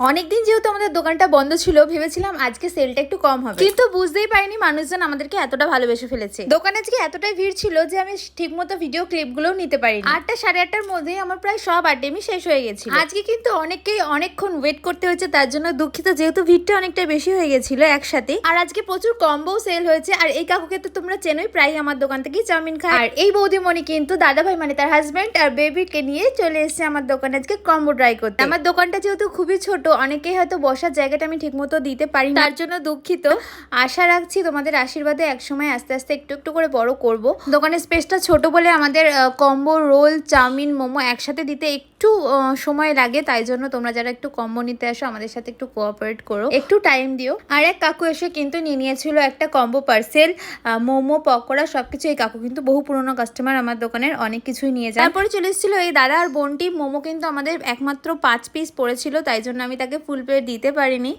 অনেকদিন যেহেতু আমাদের দোকানটা বন্ধ ছিল, ভেবেছিলাম আজকে সেলটা একটু কম হবে, কিন্তু বুঝতেই পারিনি মানুষজন আমাদেরকে এতটা ভালোবেসে ফেলেছে। দোকানে আজকে এতটাই ভিড় ছিল যে আমি ঠিকমতো ভিডিও ক্লিপগুলোও নিতে পারিনি। 8টা সাড়ে 8টার মধ্যেই আমার প্রায় সব আইটেমই শেষ হয়ে গেছিল। আজকে কিন্তু অনেককেই অনেকক্ষণ ওয়েট করতে হয়েছে, তার জন্য দুঃখিত, যেহেতু ভিড়টা অনেকটা বেশি হয়ে গেছিল একসাথে। আর আজকে প্রচুর কম্বো সেল হয়েছে। আর এই কাকুকে তো তোমরা চেনোই, প্রায় আমার দোকান থেকেই চাউমিন খায়। আর এই বৌদিমণি কিন্তু দাদাভাই মানে তার হাজবেন্ড আর বেবিকে নিয়ে চলে এসেছে আমার দোকানে আজকে কম্বো ট্রাই করতে। আমার দোকানটা যেহেতু খুবই ছোট, অনেকেই হয়তো বসার জায়গাটা আমি ঠিকমতো দিতে পারি না, তার জন্য দুঃখিত। আশা রাখছি তোমাদের আশীর্বাদে একসময় আস্তে আস্তে একটু একটু করে বড় করব। দোকানের স্পেসটা ছোট বলে আমাদের কম্বো রোল, চাউমিন, মোমো একসাথে দিতে একটু সময় লাগে, তাই জন্য তোমরা যারা একটু কম্বো নিতে আসো আমাদের সাথে একটু কোঅপারেট করো, একটু টাইম দিও। আর এক কাকু এসে কিন্তু নিয়ে নিয়েছিল একটা কম্বো পার্সেল, মোমো, পকোড়া সবকিছু। এই কাকু কিন্তু বহু পুরনো কাস্টমার আমার দোকানের, অনেক কিছুই নিয়ে যায়। তারপরে চলে এসেছিল এই দাদা আর বোনটি। মোমো কিন্তু আমাদের একমাত্র 5 পিস পড়েছিল, তাই জন্য আমি তাকে ফুল প্লেট দিতে পারিনি।